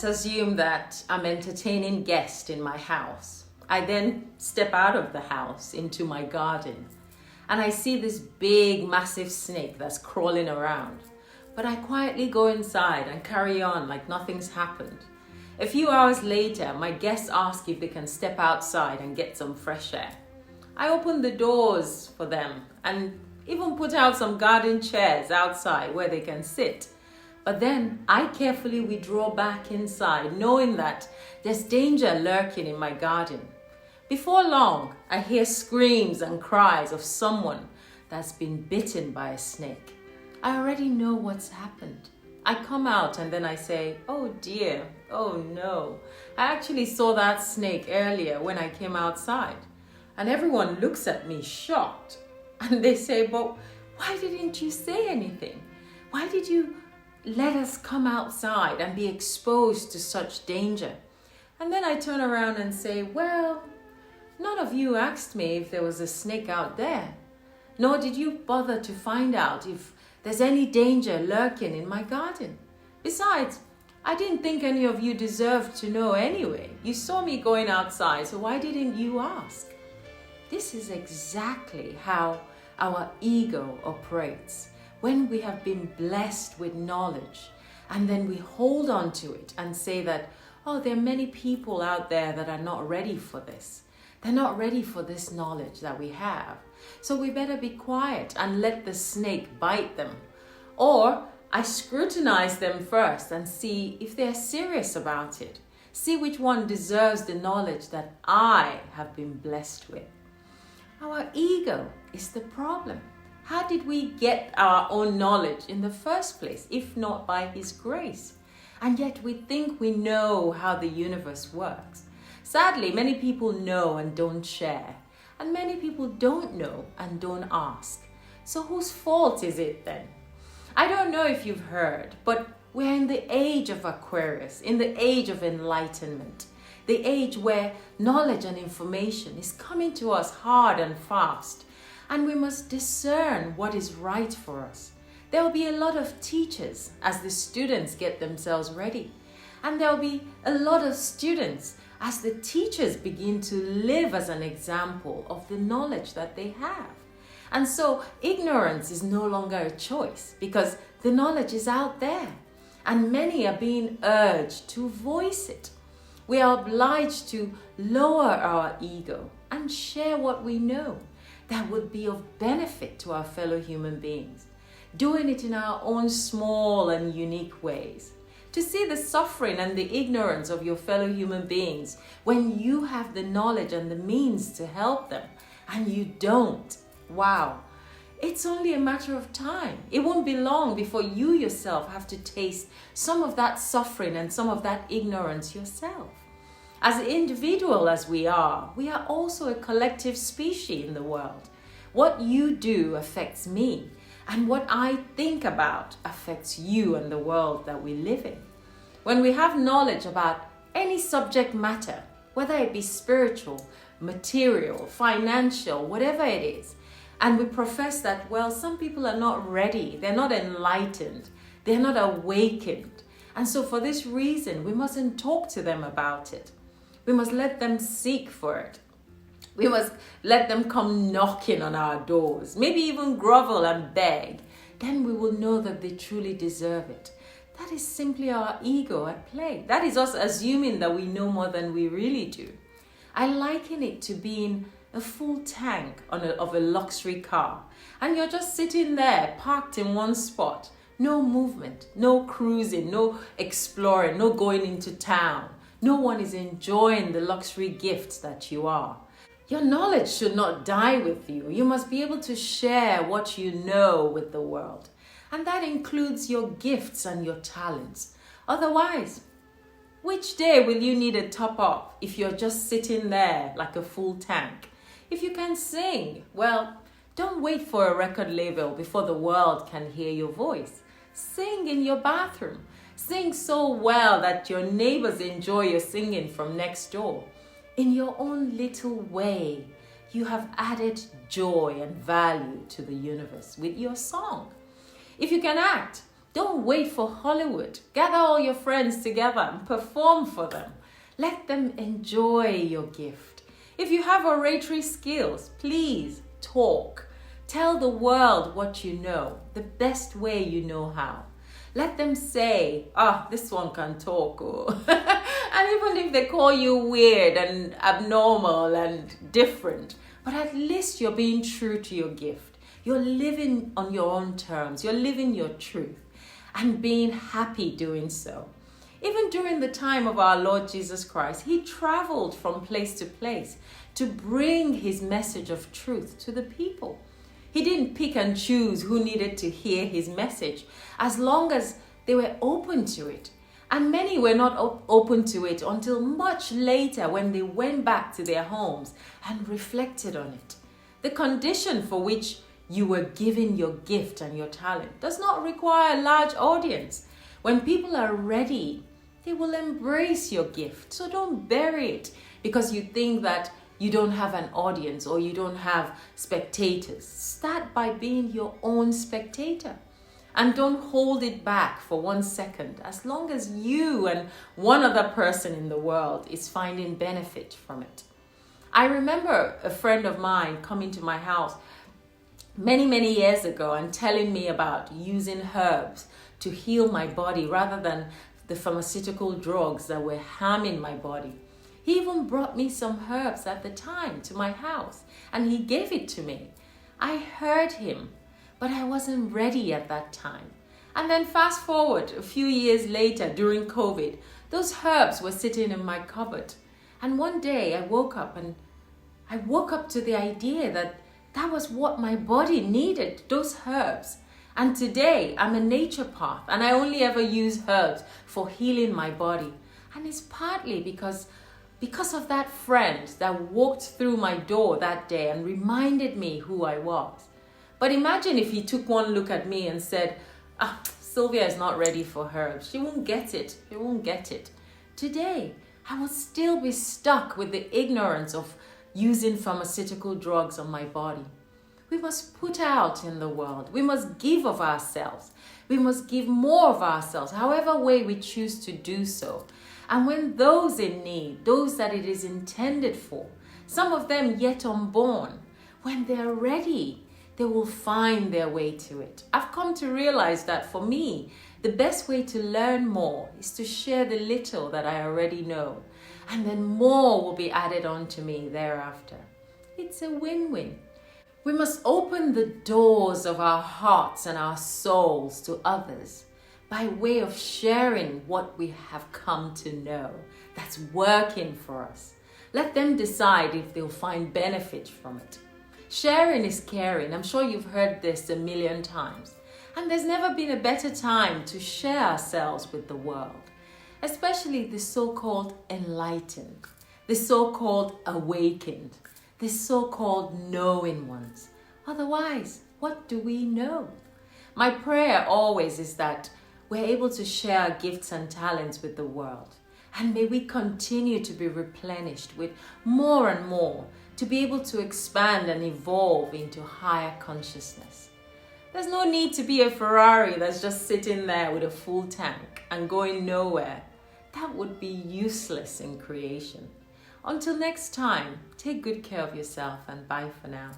Let's assume that I'm entertaining guests in my house. I then step out of the house into my garden and I see this big, massive snake that's crawling around. But I quietly go inside and carry on like nothing's happened. A few hours later, my guests ask if they can step outside and get some fresh air. I open the doors for them and even put out some garden chairs outside where they can sit. But then I carefully withdraw back inside, knowing that there's danger lurking in my garden. Before long, I hear screams and cries of someone that's been bitten by a snake. I already know what's happened. I come out and then I say, oh dear, oh no. I actually saw that snake earlier when I came outside. And everyone looks at me shocked. And they say, but why didn't you say anything? Why did you let us come outside and be exposed to such danger? And then I turn around and say, well, none of you asked me if there was a snake out there, nor did you bother to find out if there's any danger lurking in my garden. Besides, I didn't think any of you deserved to know anyway. You saw me going outside, so why didn't you ask? This is exactly how our ego operates. When we have been blessed with knowledge and then we hold on to it and say that, oh, there are many people out there that are not ready for this. They're not ready for this knowledge that we have. So we better be quiet and let the snake bite them. Or I scrutinize them first and see if they're serious about it. See which one deserves the knowledge that I have been blessed with. Our ego is the problem. How did we get our own knowledge in the first place, if not by His grace? And yet we think we know how the universe works. Sadly, many people know and don't share. And many people don't know and don't ask. So whose fault is it then? I don't know if you've heard, but we're in the age of Aquarius, in the age of enlightenment. The age where knowledge and information is coming to us hard and fast. And we must discern what is right for us. There will be a lot of teachers as the students get themselves ready. And there will be a lot of students as the teachers begin to live as an example of the knowledge that they have. And so ignorance is no longer a choice because the knowledge is out there. And many are being urged to voice it. We are obliged to lower our ego and share what we know that would be of benefit to our fellow human beings, doing it in our own small and unique ways. To see the suffering and the ignorance of your fellow human beings when you have the knowledge and the means to help them and you don't. Wow, it's only a matter of time. It won't be long before you yourself have to taste some of that suffering and some of that ignorance yourself. As individual as we are also a collective species in the world. What you do affects me, and what I think about affects you and the world that we live in. When we have knowledge about any subject matter, whether it be spiritual, material, financial, whatever it is, and we profess that, well, some people are not ready, they're not enlightened, they're not awakened, and so for this reason, we mustn't talk to them about it. We must let them seek for it. We must let them come knocking on our doors, maybe even grovel and beg. Then we will know that they truly deserve it. That is simply our ego at play. That is us assuming that we know more than we really do. I liken it to being a full tank of a luxury car. And you're just sitting there, parked in one spot. No movement, no cruising, no exploring, no going into town. No one is enjoying the luxury gifts that you are. Your knowledge should not die with you. You must be able to share what you know with the world. And that includes your gifts and your talents. Otherwise, which day will you need a top up if you're just sitting there like a full tank? If you can sing, well, don't wait for a record label before the world can hear your voice. Sing in your bathroom. Sing so well that your neighbors enjoy your singing from next door. In your own little way, you have added joy and value to the universe with your song. If you can act, Don't wait for Hollywood. Gather all your friends together and perform for them. Let them enjoy your gift. If you have oratory skills, please talk. Tell the world what you know, the best way you know how. Let them say, this one can talk. Oh. And even if they call you weird and abnormal and different, but at least you're being true to your gift. You're living on your own terms. You're living your truth and being happy doing so. Even during the time of our Lord Jesus Christ, he traveled from place to place to bring his message of truth to the people. He didn't pick and choose who needed to hear his message, as long as they were open to it. And many were not open to it until much later, when they went back to their homes and reflected on it. The condition for which you were given your gift and your talent does not require a large audience. When people are ready, they will embrace your gift. So don't bury it because you think that you don't have an audience or you don't have spectators. Start by being your own spectator. And don't hold it back for 1 second, as long as you and one other person in the world is finding benefit from it. I remember a friend of mine coming to my house many years ago and telling me about using herbs to heal my body rather than the pharmaceutical drugs that were harming my body. He even brought me some herbs at the time to my house, and he gave it to me. I heard him, but I wasn't ready at that time. And then fast forward a few years later, during COVID, those herbs were sitting in my cupboard. And one day I woke up to the idea that that was what my body needed, those herbs. And today I'm a naturopath, and I only ever use herbs for healing my body. And it's partly because of that friend that walked through my door that day and reminded me who I was. But imagine if he took one look at me and said, Sylvia is not ready for herbs. She won't get it. She won't get it. Today, I will still be stuck with the ignorance of using pharmaceutical drugs on my body. We must put out in the world. We must give of ourselves. We must give more of ourselves, however way we choose to do so. And when those in need, those that it is intended for, some of them yet unborn, when they're ready, they will find their way to it. I've come to realize that for me, the best way to learn more is to share the little that I already know, and then more will be added on to me thereafter. It's a win-win. We must open the doors of our hearts and our souls to others by way of sharing what we have come to know that's working for us. Let them decide if they'll find benefit from it. Sharing is caring. I'm sure you've heard this a million times. And there's never been a better time to share ourselves with the world, especially the so-called enlightened, the so-called awakened, the so-called knowing ones. Otherwise, what do we know? My prayer always is that we're able to share our gifts and talents with the world. And may we continue to be replenished with more and more to be able to expand and evolve into higher consciousness. There's no need to be a Ferrari that's just sitting there with a full tank and going nowhere. That would be useless in creation. Until next time, take good care of yourself and bye for now.